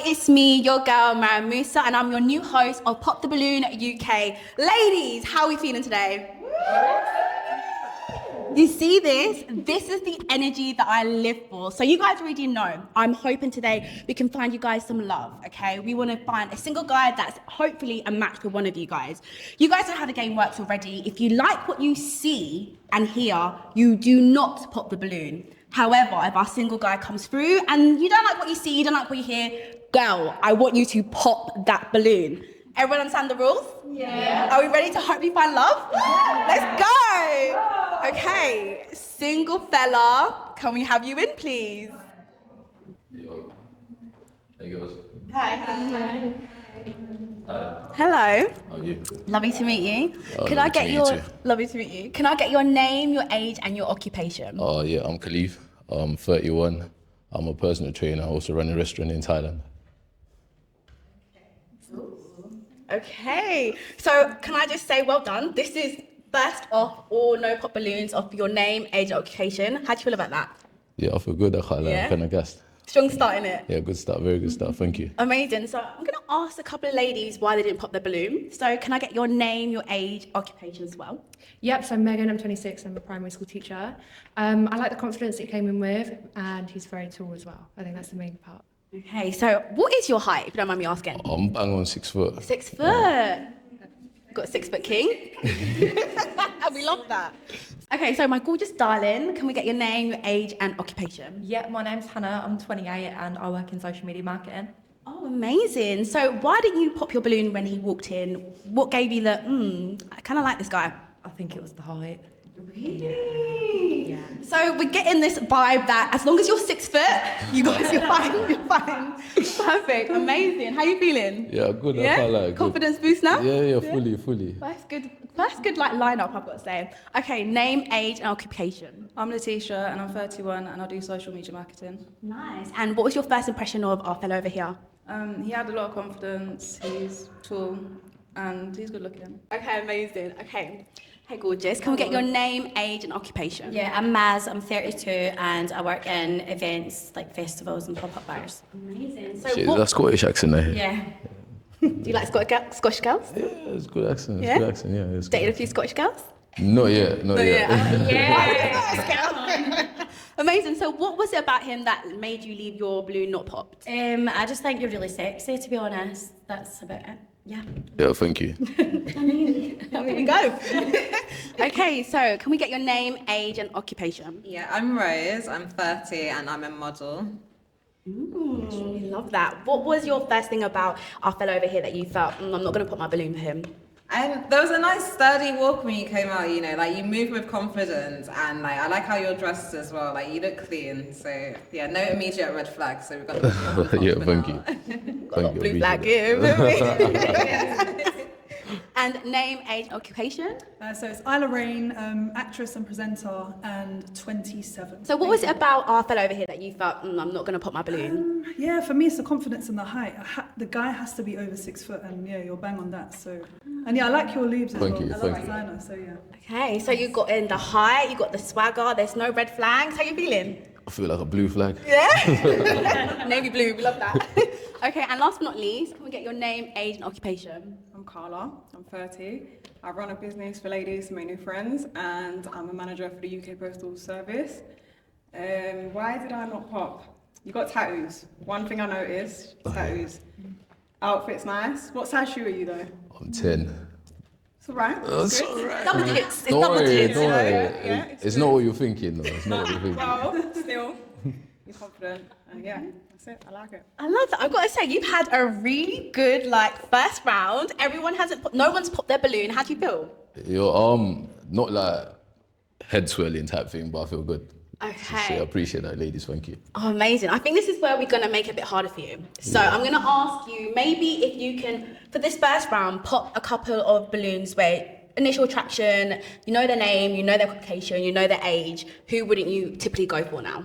it's me, your girl, Mariam Musa, and I'm your new host of Pop the Balloon UK. Ladies, how are we feeling today? You see this? This is the energy that I live for. So you guys already know, I'm hoping today we can find you guys some love, okay? We want to find a single guy that's hopefully a match for one of you guys. You guys know how the game works already. If you like what you see and hear, you do not pop the balloon. However, if our single guy comes through and you don't like what you see, you don't like what you hear, girl, I want you to pop that balloon. Everyone understand the rules? Yeah. Are we ready to hopefully find love? Yeah. Let's go. Okay, single fella, can we have you in, please? Yo. Hey, girls. Hi. Hi. Hello. How are you? Lovely to meet you. Lovely to meet you too. Lovely to meet you. Can I get your name, your age, and your occupation? Yeah, I'm Khalif. I'm 31. I'm a personal trainer. I also run a restaurant in Thailand. Okay, so can I just say well done? This is first off all no pop balloons of your name, age, occupation. How do you feel about that? Yeah, I feel good. I can't lie. I'm kind of gassed. Strong start in it. Yeah, good start. Very good start. Thank you. Amazing. So I'm going to ask a couple of ladies why they didn't pop their balloon. So can I get your name, your age, occupation as well? Yep, so I'm Megan, I'm 26, I'm a primary school teacher. I like the confidence that he came in with, and he's very tall as well. I think that's the main part. Okay, so what is your height, if you don't mind me asking? I'm bang on 6 foot. 6 foot. Got a 6 foot king. We love that. Okay, so my gorgeous darling, can we get your name, your age, and occupation? Yeah, my name's Hannah, I'm 28 and I work in social media marketing. Oh, amazing. So why didn't you pop your balloon when he walked in? What gave you the, I kind of like this guy? I think it was the height. Really? Yeah. So we're getting this vibe that as long as you're 6 foot, you guys, you're fine. Perfect, amazing. How you feeling? Yeah, good. Yeah? I can't lie. Good. Confidence boost now? Yeah, fully. That's good. That's good, like lineup, I've got to say. Okay, name, age, and occupation. I'm Letitia and I'm 31 and I do social media marketing. Nice. And what was your first impression of our fellow over here? He had a lot of confidence, he's tall and he's good looking. Okay, amazing. Okay. Hey, gorgeous. Can we get your name, age, and occupation? Yeah, I'm Maz, I'm 32 and I work in events like festivals and pop-up bars. Amazing. So Shit, is that Scottish accent there? Yeah. Do you like Scottish girls? Yeah, it's good accent. Yeah? Good accent. Yeah, it's good. Dated a few Scottish girls? Not yet. Yeah. Amazing. So what was it about him that made you leave your balloon not popped? I just think you're really sexy, to be honest. That's about it. Yeah. Yeah, thank you. There you go. Okay, so can we get your name, age, and occupation? Yeah, I'm Rose, I'm 30 and I'm a model. Ooh, we love that. What was your first thing about our fellow over here that you felt, I'm not going to put my balloon for him? And there was a nice sturdy walk when you came out, you know, like you move with confidence and like I like how you're dressed as well, like you look clean. So yeah, no immediate red flags, so we've got Yeah, thank you. Got a blue flag here. And name, age, occupation? So it's Isla Rain, actress and presenter, and 27. So what was it about our fellow over here that you felt, I'm not going to pop my balloon? Yeah, for me it's the confidence and the height. The guy has to be over 6 foot, and yeah, you're bang on that. So, and yeah, I like your lubes as well. I love designer, so yeah. Okay, so you got in the height, you got the swagger, there's no red flags. How you feeling? I feel like a blue flag. Yeah? Navy blue, we love that. Okay, and last but not least, can we get your name, age, and occupation? I'm Carla, I'm 30. I run a business for ladies to make new friends and I'm a manager for the UK Postal Service. Why did I not pop? You got tattoos. One thing I noticed, tattoos. Outfit's nice. What size shoe are you though? I'm 10. It's alright. It's alright. Double digits. It's Don't double worry, digits. don't worry. Yeah, It's not what you're thinking, though. It's not what you're thinking. Well, still, you're confident. Yeah, that's it. I like it. I love that. I've got to say, you've had a really good first round. No one's popped their balloon. How do you feel? You're not like head swelling type thing, but I feel good. Okay. I appreciate that, ladies. Thank you. Oh, amazing. I think this is where we're going to make it a bit harder for you. So I'm going to ask you, maybe if you can, for this first round, pop a couple of balloons where initial attraction, you know their name, you know their occupation, you know their age. Who wouldn't you typically go for now?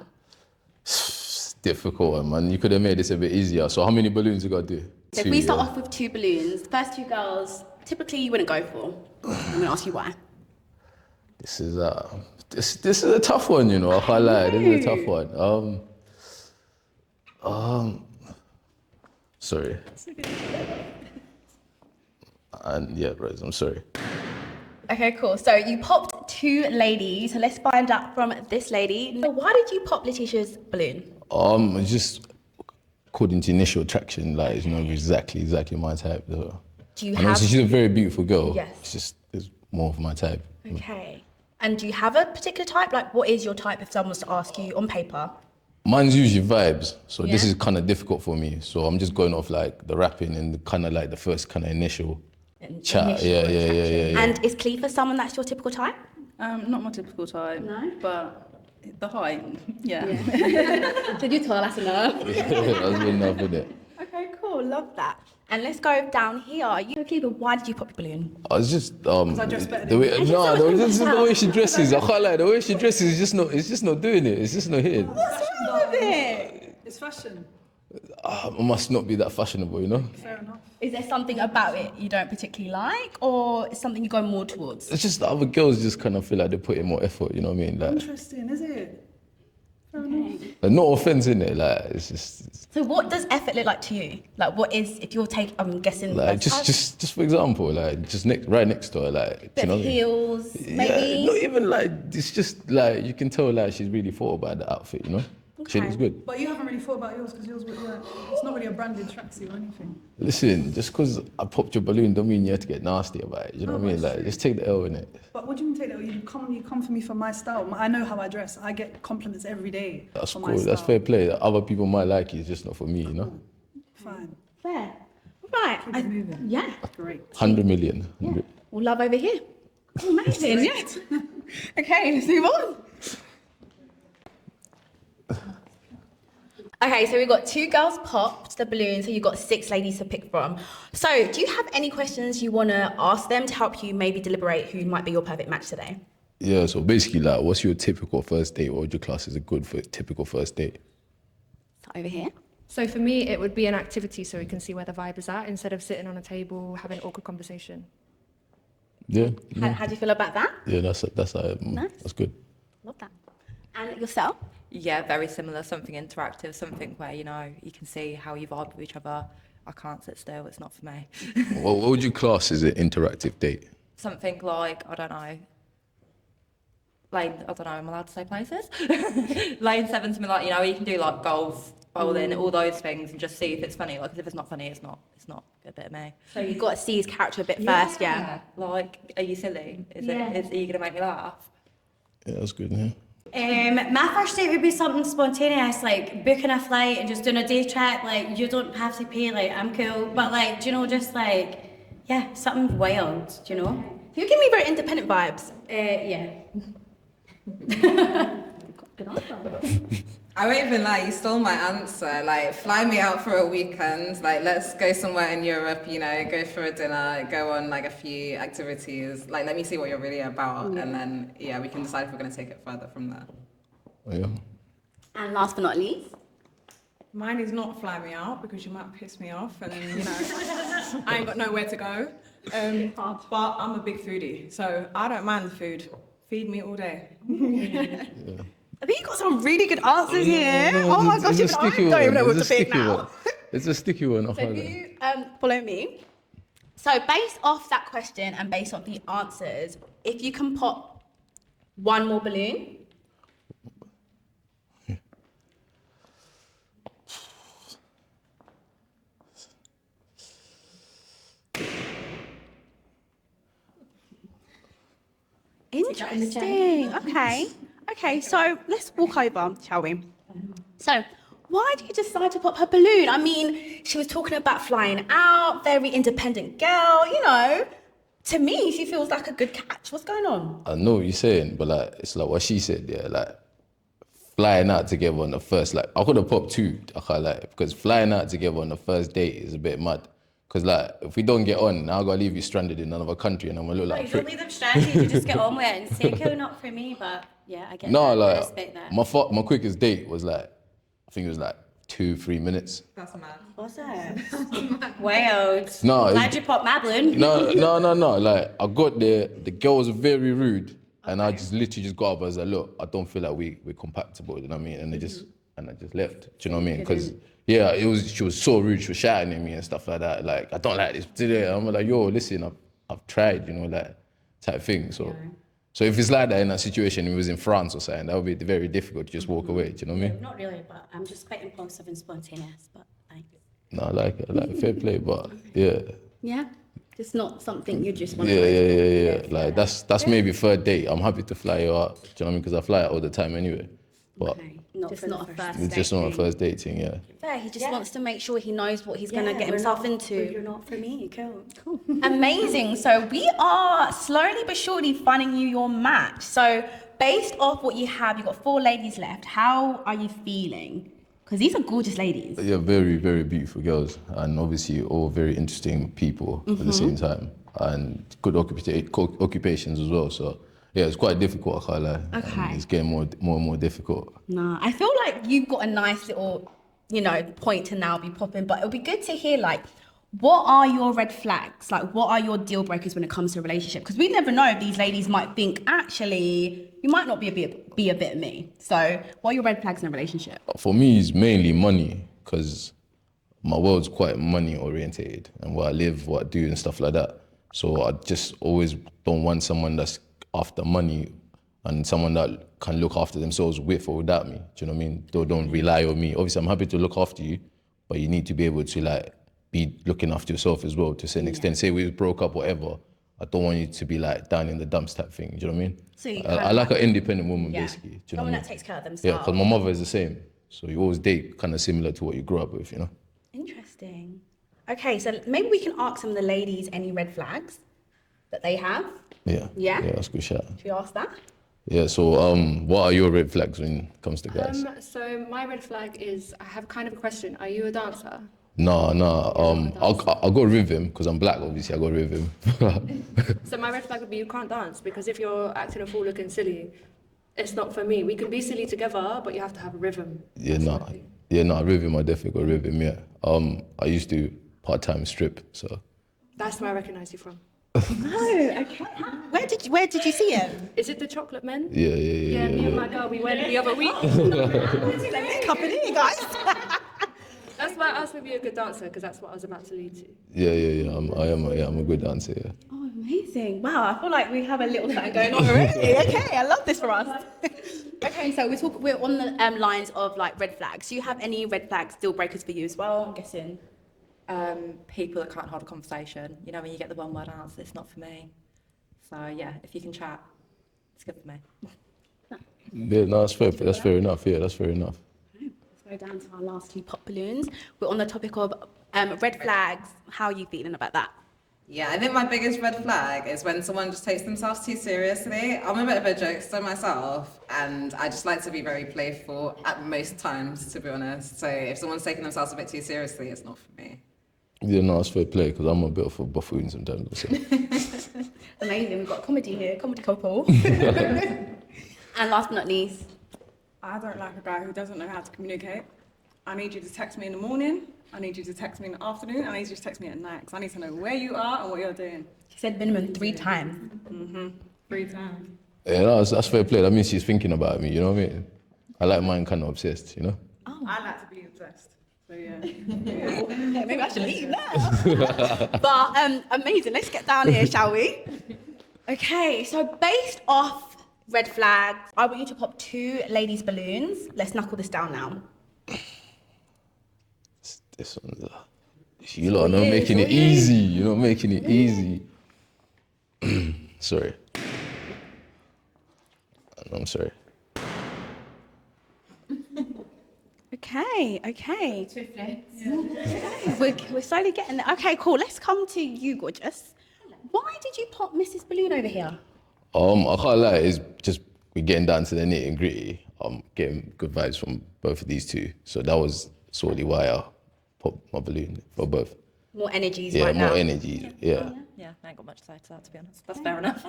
It's difficult, man. You could have made this a bit easier. So how many balloons you got to do? So if we start off with 2 balloons, the first 2 girls, typically you wouldn't go for. I'm going to ask you why. This is a tough one, you know. I can't lie. This is a tough one. Sorry. And yeah, Rose, I'm sorry. Okay, cool. So you popped 2 ladies. So let's find out from this lady. So why did you pop Letitia's balloon? It's just according to initial attraction, like, you know, exactly my type. Though. Do you And have... also she's a very beautiful girl. Yes. It's more of my type. Okay. And do you have a particular type? Like, what is your type if someone was to ask you on paper? Mine's usually vibes, so this Yeah. is kind of difficult for me. So I'm just going off like the rapping and kind of like the first kind of initial chat. Initial Yeah. And is Cleaver someone that's your typical type? Not my typical type. No? But the height, yeah. Did you tell us enough? That's good enough, isn't it? Okay, cool. Love that. And let's go down here. Cleaver, why did you pop your balloon? I was just I dress better the way, this is the way she dresses. I can't lie. The way she dresses is just not doing it. It's just not hitting. What's wrong with it? It's fashion. I must not be that fashionable, you know. Fair enough. Is there something about it you don't particularly like, or it's something you go more towards? It's just the other girls just kind of feel like they put in more effort. You know what I mean? Like, Interesting, is it? Fair enough. no offense in it. Like, it's just So what does effort look like to you? Like, what is, if you're I'm guessing... like just for example, like just right next to her, like, bit you know. of heels, maybe? Yeah, not even like, it's just like you can tell like she's really thought about the outfit. You know, she looks good. But you haven't really thought about yours because yours, it's not really a branded tracksuit or anything. Listen, just because I popped your balloon don't mean you have to get nasty about it. You know what I mean? Like, just take the L in it. But what do you mean take that? You come for me for my style. I know how I dress. I get compliments every day. That's for cool. My That's style. fair play. Other people might like it, it's just not for me. You know. Fine. Fair. Right. Keep it moving. Yeah. Great. 100 million. Yeah. Well, love over here. Oh, amazing. Yeah. Okay, let's move on. Okay, so we've got 2 girls popped the balloon, so you've got 6 ladies to pick from. So, do you have any questions you want to ask them to help you maybe deliberate who might be your perfect match today? Yeah. So basically, like, what's your typical first date? What would your class is a good for typical first date? So over here. So for me, it would be an activity so we can see where the vibe is at instead of sitting on a table having awkward conversation. Yeah. How do you feel about that? Yeah. That's Nice. that's good. Love that. And yourself? Yeah, very similar. Something interactive, something where, you know, you can see how you vibe with each other. I can't sit still, it's not for me. What would you class as an interactive date? Something like, I don't know, I don't know, am I allowed to say places? Lane 7 to me, like, you know, you can do like golf, bowling, all those things and just see if it's funny. Like, if it's not funny, it's not a bit of me. So you've got to see his character a bit first, yeah? Like, are you silly? Are you going to make me laugh? Yeah, that's good. Yeah. My first date would be something spontaneous, like booking a flight and just doing a day trip. Like, you don't have to pay, like, I'm cool. But, like, do you know, just like, yeah, something wild, do you know? You give me very independent vibes. Yeah. Good answer. I won't even lie, you stole my answer. Like, fly me out for a weekend. Like, let's go somewhere in Europe, you know, go for a dinner, go on like a few activities. Like, let me see what you're really about. And then, yeah, we can decide if we're going to take it further from there. Oh, yeah. And last but not least, Mine is not fly me out because you might piss me off and then, you know, I ain't got nowhere to go. But I'm a big foodie, so I don't mind the food. Feed me all day. I think you got some really good answers here. Oh my gosh, it's a I sticky don't even know one. what to think now. It's a sticky one. So if you follow me. So based off that question and based off the answers, if you can pop one more balloon. Interesting. Okay, so let's walk over, shall we? So, why did you decide to pop her balloon? I mean, she was talking about flying out, very independent girl, you know. To me, she feels like a good catch. What's going on? I know what you're saying, but like, it's like what she said, yeah, like flying out together on the first, like, I could have popped 2, I can't lie, because flying out together on the first date is a bit mad. Because, like, if we don't get on, now I'm going to leave you stranded in another country and I'm going to look like a You don't prick. leave them stranded, you just get on with it and say, cool, not for me, but yeah, I get No, that. I like, respect that. my quickest date was like, I think it was like 2-3 minutes. That's mad. What's that? Wild. No, Glad you popped my balloon. No. Like, I got there, the girl was very rude, and I just literally just got up. I was like, look, I don't feel like we're compatible. You know what I mean? And and I just left. Do you know what I mean? Because yeah, she was so rude. She was shouting at me and stuff like that. Like, I don't like this today. I'm like, yo, listen, I've tried, you know, that type thing. So if it's like that in a situation, if it was in France or something, that would be very difficult to just walk away. Do you know what I mean? Not really, but I'm just quite impulsive and spontaneous. But thanks. No, I like it, fair play, but yeah. Yeah. It's not something you just want Yeah. Like that's maybe third date. I'm happy to fly you out. Do you know what I mean? Because I fly out all the time anyway. But It's not a first it's just not a first date thing, yeah. Fair, he just wants to make sure he knows what he's going to get himself into. You're not for me. Cool. Amazing. So we are slowly but surely finding you your match. So based off what you have, you've got 4 ladies left. How are you feeling? Because these are gorgeous ladies. Yeah, very, very beautiful girls. And obviously all very interesting people at the same time. And good occupations as well. So yeah, it's quite difficult, I can't lie. Okay. And it's getting more and more difficult. No, I feel like you've got a nice little, point to now be popping, but it'll be good to hear, like, what are your red flags? Like, what are your deal breakers when it comes to a relationship? Because we never know if these ladies might think, actually, you might not be a bit of me. So what are your red flags in a relationship? For me, it's mainly money, because my world's quite money orientated and what I live, what I do and stuff like that. So I just always don't want someone that's after money and someone that can look after themselves with or without me. Do you know what I mean? Don't rely on me. Obviously, I'm happy to look after you, but you need to be able to like be looking after yourself as well to a certain extent. Say we broke up, whatever. I don't want you to be like down in the dumps type thing. Do you know what I mean? So you I like an independent woman, basically. Do you know Someone what I that mean? takes care of Yeah, themselves. because my mother is the same. So you always date kind of similar to what you grew up with, you know? Interesting. Okay, so maybe we can ask some of the ladies any red flags that they have. Yeah. Yeah? Yeah, that's a good shout. Should we ask that? Yeah, so what are your red flags when it comes to guys? So my red flag is I have kind of a question. Are you a dancer? No, I got rhythm because I'm black. Obviously, I got rhythm. So my red flag would be you can't dance because if you're acting a fool looking silly, it's not for me. We can be silly together, but you have to have a rhythm. Rhythm. I definitely got rhythm. Yeah. I used to part-time strip, so. That's where I recognise you from. No, okay. Where did you see him? Is it the chocolate men? Yeah. Me and my girl, we went the other week. Company, guys. That's why I asked if you're a good dancer, because that's what I was about to lead to. Yeah. I'm a good dancer. Yeah. Oh, amazing. Wow, I feel like we have a little something going on already. Okay, I love this for us. Okay, so we're on the lines of like red flags. Do you have any red flags, deal breakers for you as well, I'm guessing? People that can't hold a conversation. You know, when you get the one word answer, it's not for me. So yeah, if you can chat, it's good for me. Yeah, no, that's fair enough. Yeah, that's fair enough. Let's go down to our last 2 pop balloons. We're on the topic of red flags. How are you feeling about that? Yeah, I think my biggest red flag is when someone just takes themselves too seriously. I'm a bit of a jokester myself, and I just like to be very playful at most times, to be honest. So if someone's taking themselves a bit too seriously, it's not for me. Yeah, no, it's fair play because I'm a bit of a buffoon sometimes. So. Amazing, we've got comedy here, comedy couple. And last but not least, I don't like a guy who doesn't know how to communicate. I need you to text me in the morning. I need you to text me in the afternoon. I need you to text me at night because I need to know where you are and what you're doing. she said minimum 3 times. 3 times. Yeah, no, that's fair play. That means she's thinking about me. You know what I mean? I like mine kind of obsessed. You know. I like to be obsessed. So yeah. Yeah, maybe I should leave now. But amazing. Let's get down here, shall we? Okay, so based off red flags, I want you to pop 2 ladies' balloons. Let's knuckle this down now. This one's you lot are not making it easy. You're not making it easy. Sorry. I'm sorry. Okay. We're slowly getting there. Okay, cool. Let's come to you, gorgeous. Why did you pop Mrs. Balloon over here? I can't lie. It's just we're getting down to the nitty and gritty. I'm getting good vibes from both of these 2, so that was solely why I popped my balloon for both. More energies Yeah, right now. more energy. Yeah. Yeah, I ain't got much to say to that, to be honest. That's fair enough.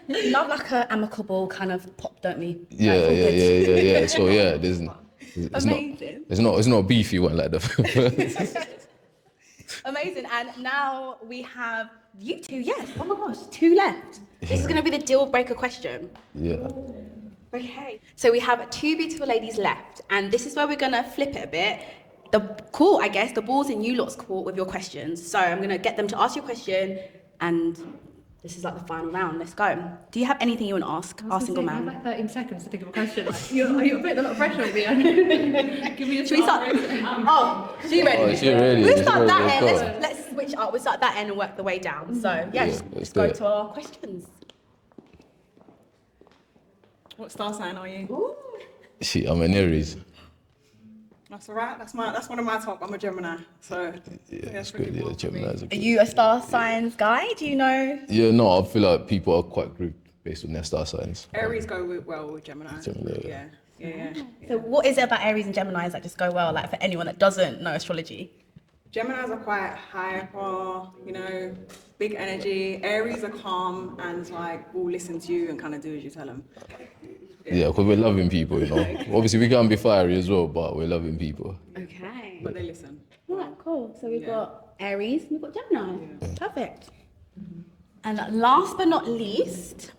We love like a amicable kind of pop, don't we? Yeah. So yeah, Amazing. It's not a beefy one like the. Amazing. And now we have you 2. Yes. Oh my gosh, 2 left. This is going to be the deal breaker question. Yeah. Okay. So we have 2 beautiful ladies left, and this is where we're gonna flip it a bit. The court, I guess, the ball's in you lot's court with your questions. So I'm gonna get them to ask you a question, and this is like the final round. Let's go. Do you have anything you want to ask our single I have man? like 13 seconds to think of a question. Like, you're putting a lot of pressure on me. Give me a Should we start? Oh, she ready? Oh, she ready. Let's She start ready. that end. Let's go. Let's switch up. We'll start that end and work the way down. So yeah, Yeah, let's let's go do it. to our questions. What star sign are you? Ooh. I'm an Aries. That's all right. That's one of my top. I'm a Gemini. So Yeah, it's pretty good. Yeah, cool for me. Gemini's are Are good. you a star signs guy? Do you know? Yeah, no, I feel like people are quite grouped based on their star signs. Aries go well with Gemini. Gemini, Yeah. Yeah. So what is it about Aries and Geminis that just go well? Like for anyone that doesn't know astrology? Geminis are quite hyper, big energy. Aries are calm and like will listen to you and kind of do as you tell them. Yeah, because we're loving people, Obviously, we can be fiery as well, but we're loving people. Okay. But they listen. Alright, cool. So we've got Aries, we've got Gemini. Perfect. And last but not least,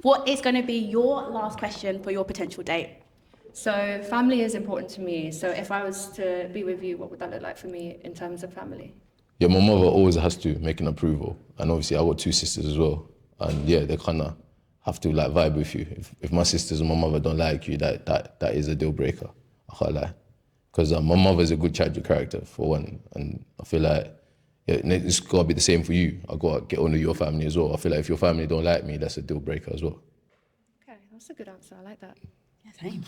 what is going to be your last question for your potential date? So family is important to me. So if I was to be with you, what would that look like for me in terms of family? Yeah, my mother always has to make an approval. And obviously, I got 2 sisters as well. And yeah, they kind of have to like vibe with you. If my sisters and my mother don't like you, that is a deal breaker. I can't lie. Because my mother's a good tragic character, for one. And I feel like it's got to be the same for you. I got to get on with your family as well. I feel like if your family don't like me, that's a deal breaker as well. Okay, that's a good answer. I like that. Same.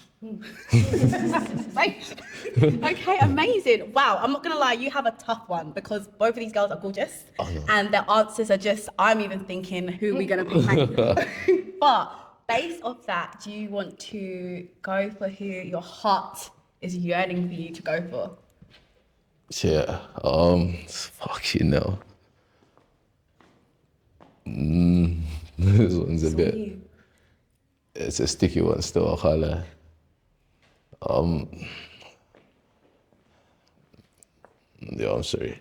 Okay, amazing. Wow, I'm not gonna lie, you have a tough one because both of these girls are gorgeous, and their answers are just. I'm even thinking who we're gonna pick. But based off that, do you want to go for who your heart is yearning for you to go for? Yeah, fucking hell. This one's a bit. It's a sticky one still, I can't lie. Yeah, I'm sorry.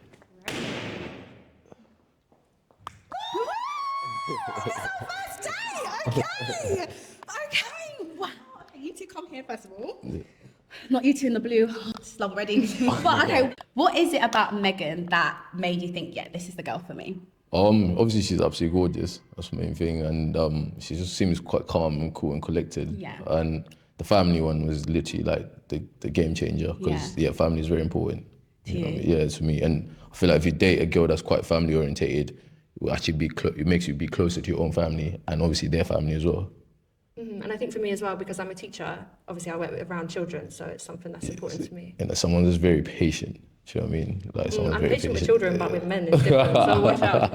First day, okay. Wow. You two come here first of all. Yeah. Not you two in the blue. Slum already. But okay, what is it about Megan that made you think, yeah, this is the girl for me? Obviously she's absolutely gorgeous. That's the main thing, and she just seems quite calm and cool and collected. Yeah. And the family one was literally like the game changer because family is very important. Yeah, to me. And I feel like if you date a girl that's quite family orientated, it will actually it makes you be closer to your own family and obviously their family as well. And I think for me as well, because I'm a teacher, obviously I work around children, so it's something that's important to me. And someone that's very patient. Do you know what I mean? Like I'm patient with children, but with men it's different, so watch out.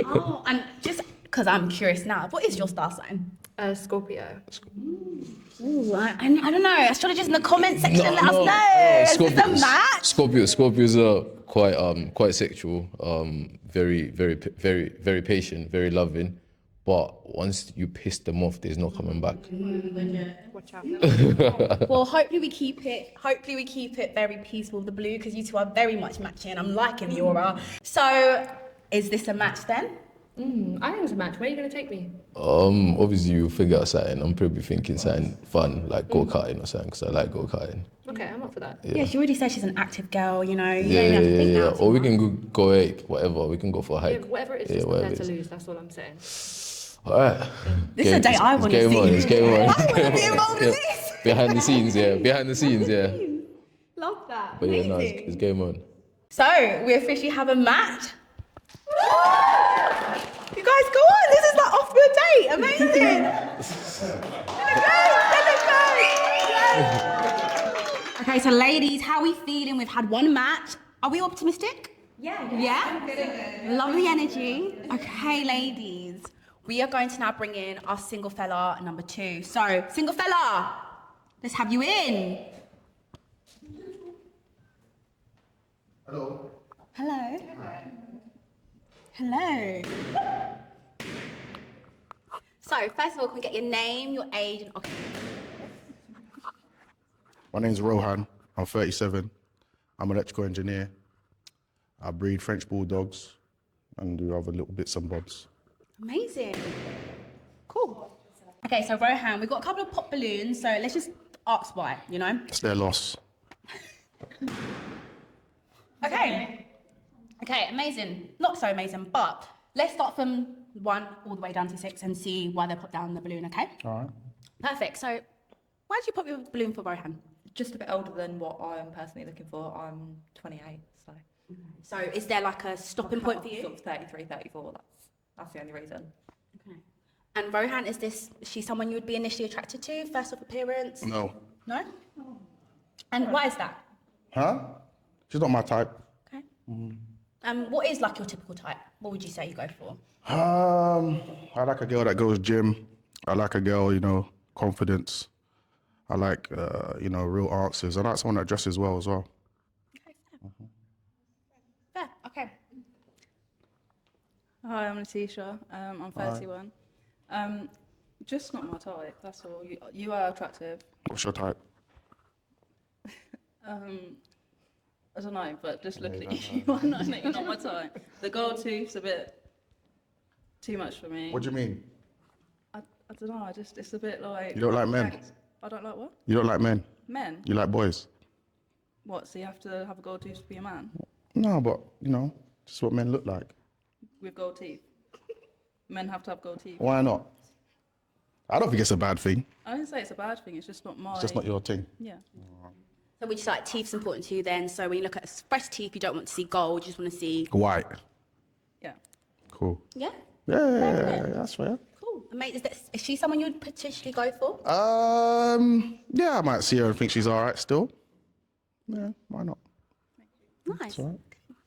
Oh, and just because I'm curious now, what is your star sign? Scorpio. Ooh, I don't know. Astrologers in the comment section, let us know. Is this a match? Scorpios are quite sexual, very patient, very loving. But once you piss them off, there's no coming back. Watch out. Well, hopefully we keep it very peaceful with the blue because you two are very much matching. I'm liking the aura. So, is this a match then? I think it's a match. Where are you going to take me? Obviously you figure out something. I'm probably thinking something fun, like go-karting or something, because I like go-karting. Okay, I'm up for that. Yeah, she already said she's an active girl, you know. Yeah. Or we can go whatever. We can go for a hike. Yeah, whatever it is, just not there to lose. That's all I'm saying. All right. This is a day I want to see. It's game on. I want to be involved in this. Behind the scenes, yeah. Love that. But yeah, no, Amazing. it's game on. So, we officially have a match. You guys, go on. This is like off your date. Amazing. Okay, so ladies, how are we feeling? We've had one match. Are we optimistic? Yeah? Love the energy. Okay, ladies. We are going to now bring in our single fella number 2. So, single fella, let's have you in. Hello. Hello. Hello. So, first of all, can we get your name, your age, and occupation? My name's Rohan. I'm 37. I'm an electrical engineer. I breed French bulldogs and do other little bits and bobs. Amazing. Cool. Okay, so Rohan, we've got a couple of pop balloons, so let's just ask why, you know? It's their loss. Okay. Okay, amazing. Not so amazing, but let's start from 1 all the way down to 6 and see why they put down the balloon, okay? All right. Perfect. So, why did you pop your balloon for Rohan? Just a bit older than what I'm personally looking for. I'm 28, so. So, is there like a stopping point for you? Sort of 33, 34. That's the only reason. Okay. And Rohan, is she someone you would be initially attracted to, first off appearance? No. No? And why is that? Huh? She's not my type. Okay. What is like your typical type? What would you say you go for? I like a girl that goes gym. I like a girl, you know, confidence. I like, you know, real answers. I like someone that dresses well as well. Okay, fair. Fair, okay. Hi, I'm Letitia. I'm 31. Just not my type, that's all. You are attractive. What's your type? I don't know, but just looking at you, I know that you're not my type. The gold tooth's a bit too much for me. What do you mean? I don't know, it's a bit like... You don't like men? I don't like what? You don't like men? Men? You like boys? What, so you have to have a gold tooth to be a man? No, but, you know, just what men look like. With gold teeth? Men have to have gold teeth? Why not? I don't think it's a bad thing. I didn't say it's a bad thing, it's just not my... It's just not your thing. Yeah. So we just like teeth's important to you then. So when you look at fresh teeth, you don't want to see gold, you just want to see... White. Yeah. Cool. Yeah? Yeah, that's fair. Cool. Amazing. Is she someone you would potentially go for? Yeah, I might see her and think she's all right still. Yeah, why not? Nice. all right.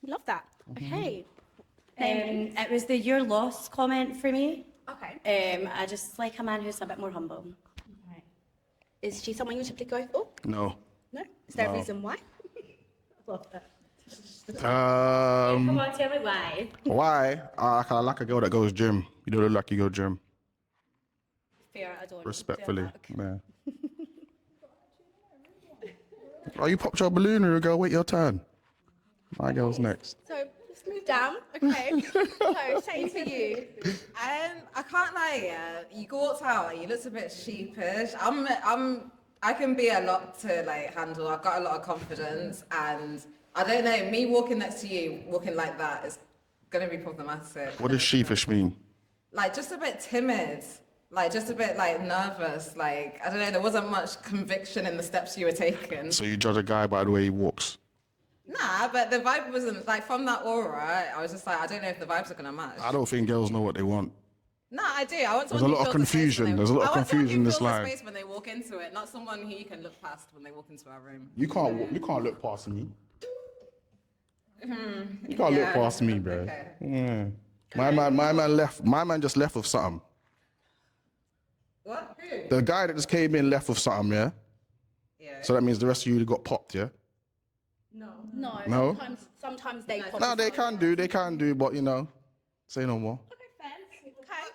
Love that. Okay. It was the your loss comment for me. Okay. I just like a man who's a bit more humble. Right. Is she someone you would typically go for? No. No? Is there a No. reason why? Come on, tell me why. Why? I like a girl that goes gym. You don't look like you go gym. Fair, I don't. Respectfully. Yeah. Oh, you popped your balloon, and girl. Wait your turn. My girl's next. So let's move down. Okay. So Shay, for you. I can't lie, yeah. You walked out, you looked a bit sheepish. I can be a lot to like handle. I've got a lot of confidence, and I don't know, me walking next to you, walking like that is gonna be problematic. What does sheepish mean? Like just a bit timid, like just a bit like nervous. Like I don't know, there wasn't much conviction in the steps you were taking. So you judge a guy by the way he walks. Nah, but the vibe wasn't like from that aura. I was just like, I don't know if the vibes are gonna match. I don't think girls know what they want. No, I do. I want There's someone a lot who of fills the space confusion. when they- There's a lot of I want someone confusion in who this fills the line. space when they walk into it, not someone who you can look past when they walk into our room. You can't look past me. You can't look past me, bro. Okay. Yeah. My man just left with something. What? Who? The guy that just came in left with something, yeah? Yeah. So that means the rest of you got popped, yeah? No. No? Sometimes they pop. No, they can do, but you know, say no more.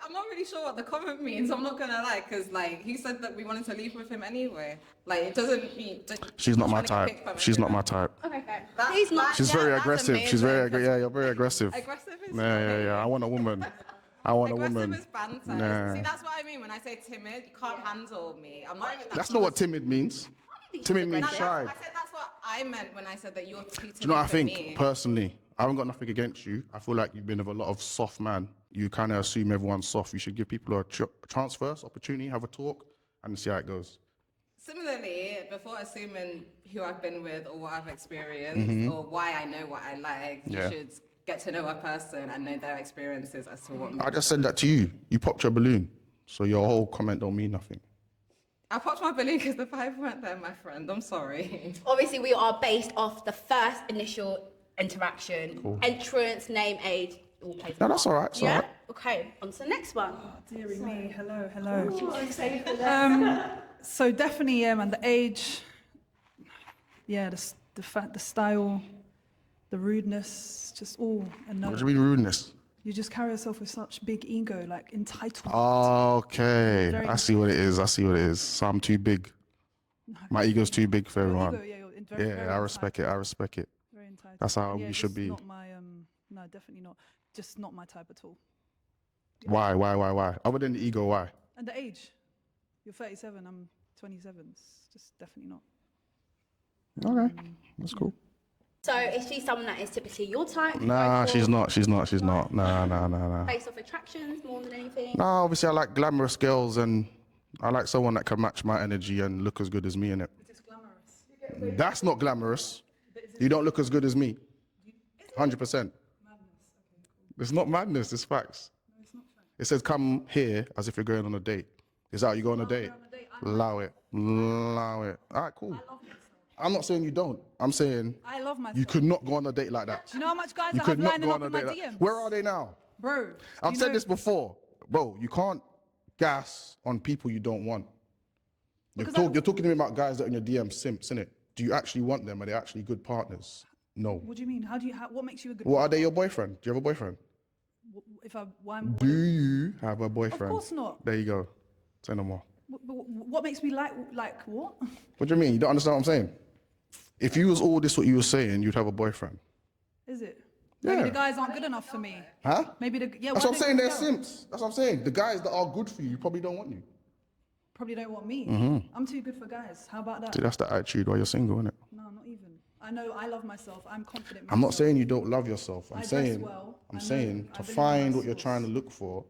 I'm not really sure what the comment means. I'm not gonna lie, because like he said that we wanted to leave with him anyway. Like it doesn't mean. She's not my trying to get type. picked from She's not everyone. my type. Okay, fair. That's- He's not. She's Yeah, very that's aggressive. She's amazing, very because- yeah, you're very aggressive. Aggressive is Yeah. I want a woman. I want a Aggressive woman. is banter. Nah. See, that's what I mean when I say timid. You can't handle me. I'm not even. That's not what timid means. Timid means I shy. said that's what I meant when I said that you're too timid Do you know what I for think? me. Personally, I haven't got nothing against you. I feel like you've been with a lot of soft man. You kind of assume everyone's soft. You should give people a chance first, opportunity, have a talk, and see how it goes. Similarly, before assuming who I've been with or what I've experienced or why I know what I like, Yeah. you should get to know a person and know their experiences as to what. I just said that to you. You popped your balloon, so your whole comment don't mean nothing. I popped my balloon because the vibe weren't there, my friend. I'm sorry. Obviously, we are based off the first initial interaction. Cool. Entrance, name, age, all plays. No, that's all right. It's all Yeah. right. Okay. On to the next one. Dearie me, hello. So definitely, yeah, man, the age, yeah, the style, the rudeness, just all What enough. do you mean rudeness? You just carry yourself with such big ego, like entitlement. Okay, Very I see what it is. So I'm too big. My ego's too big for Your everyone. ego, yeah, you're very, Yeah, very I respect it. Very entitled. That's how Yeah, we should just be. Not my no, definitely not. Just not my type at all. Why? Other than the ego, why? And the age, You're 37, I'm 27. It's just definitely not. Okay, that's cool. So is she someone that is typically your type? Nah, she's not. Nah. Based off attractions more than anything? Nah, obviously I like glamorous girls and I like someone that can match my energy and look as good as me, innit? It's glamorous. That's not glamorous. You don't look as good as me. 100%. It's not madness, it's facts. It says come here as if you're going on a date. Is that how you go on a date? Allow it. All right, cool. I'm not saying you don't. I'm saying I love myself. you could not go on a date like that. Do you know how much guys You I could have not lining go up on a in my date like DMs? Where are they now? Bro. I've said this before. Bro, you can't gas on people you don't want. You're talking to me about guys that are in your DM simps, innit? Do you actually want them? Are they actually good partners? No. What do you mean? What makes you a good What are they your boyfriend? Do you have a boyfriend? Do you have a boyfriend? Of course not. There you go. Say no more. What makes me like what? What do you mean? You don't understand what I'm saying? If you was all this what you were saying, you'd have a boyfriend. Is it? Yeah. Maybe the guys aren't good enough for me. Huh? Maybe That's what I'm saying, they're simps. That's what I'm saying. The guys that are good for you probably don't want you. Probably don't want me. Mm-hmm. I'm too good for guys. How about that? See, that's the attitude while you're single, innit? No, not even. I know I love myself. I'm confident. I'm not saying you don't love yourself. I I'm dress saying, well. I'm I know. saying I to believe in find what you're myself. trying to look for,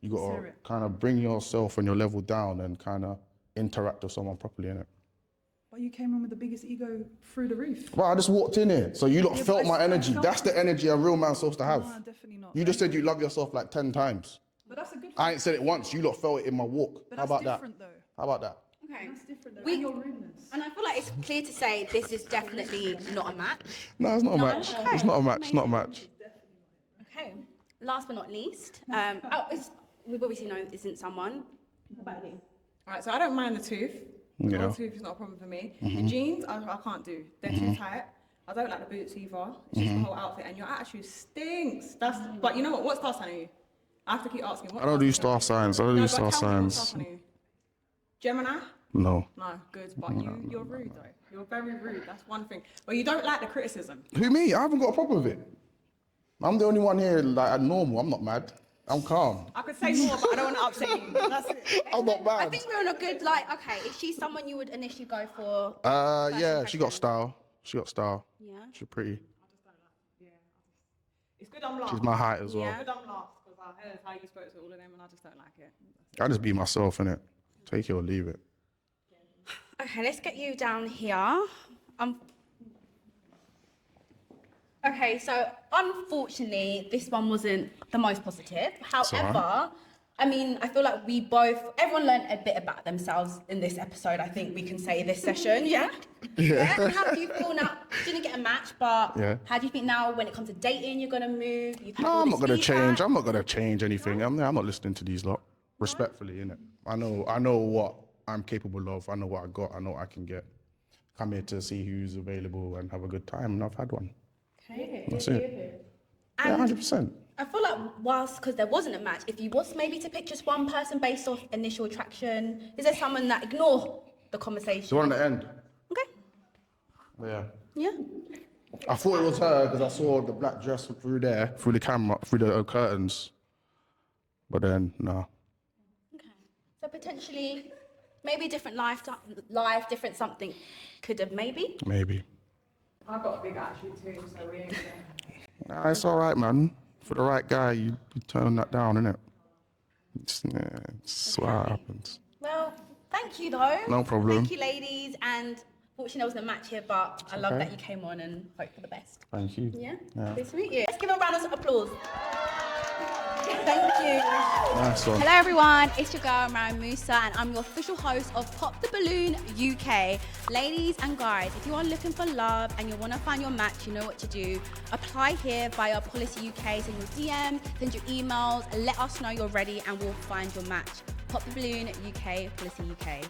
you got to Serious. kind of bring yourself and your level down and kind of interact with someone properly, innit? But you came in with the biggest ego through the roof. Well, I just walked in here, so you lot Yeah, felt but my I energy. felt That's the energy a real man's supposed to have. No, definitely not. You just said you love yourself like 10 times. But that's a good. I ain't said it once. You lot felt it in my walk. But How that's about different, that? though. How about that? Okay. That's different though. We- And your rudeness. And I feel like it's clear to say this is definitely not a match. No, it's not a match. Okay. It's not a match. It's not a match. Okay. Last but not least, we've obviously known this isn't someone. What about you? Alright, so I don't mind the tooth. Yeah. Gold tooth is not a problem for me. The jeans, I can't do. They're too tight. I don't like the boots either. It's just the whole outfit, and your attitude stinks. But you know what? What star sign are you? I have to keep asking. What I don't do star star sign signs. I don't are you? do No, star but tell me what signs. star sign are you? Gemini? No. No, good. But you're rude though. You're very rude. That's one thing. But you don't like the criticism. Who, me? I haven't got a problem with it. I'm the only one here like normal. I'm not mad. I'm calm. I could say more, but I don't want to upset you. That's it. I'm not I mad. think we're on a good, okay, is she someone you would initially go for? Yeah, she got style. She got style. Yeah. She's pretty. It's good I'm last. She's my height as well. Yeah. It's good I'm last because I heard how you spoke to all of them and I just don't like it. I just be myself, innit? Take it or leave it. Okay, let's get you down here. Okay, so unfortunately, this one wasn't the most positive. However, I mean, I feel like everyone learned a bit about themselves in this episode, I think we can say this session, yeah? Yeah. And how do you feel now? You didn't get a match, but Yeah. how do you think now when it comes to dating, you're gonna move? You've had No, all I'm this not gonna feedback? change. I'm not gonna change anything. I'm not listening to these lot. Respectfully, innit? I know what I'm capable of. I know what I got. I know what I can get. Come here to see who's available and have a good time, and I've had one. Okay. That's it. Yeah, And 100%. I feel like because there wasn't a match, if you was maybe to pick just one person based off initial attraction, is there someone that ignore the conversation? So we're on the end. Okay. Yeah. Yeah. I thought it was her because I saw the black dress through the camera, through the curtains. But then, no. Okay. So potentially, maybe different life, different something could have maybe. Maybe. I've got a big attitude too, so we ain't gonna... Nah, it's all right, man. For the right guy, you turn that down, innit? It's what happens. Well, thank you though. No problem. Thank you, ladies. And fortunately, there wasn't a match here, but I love okay. that you came on and hope for the best. Thank you. Yeah. Yeah. Good to meet you. Let's give a round of applause. Thank you. Nice one. Hello everyone, it's your girl Mariam Musa and I'm your official host of Pop the Balloon UK. Ladies and guys, if you are looking for love and you want to find your match, you know what to do. Apply here via Policy UK, send your DM, send your emails, let us know you're ready and we'll find your match. Pop the Balloon UK, Policy UK.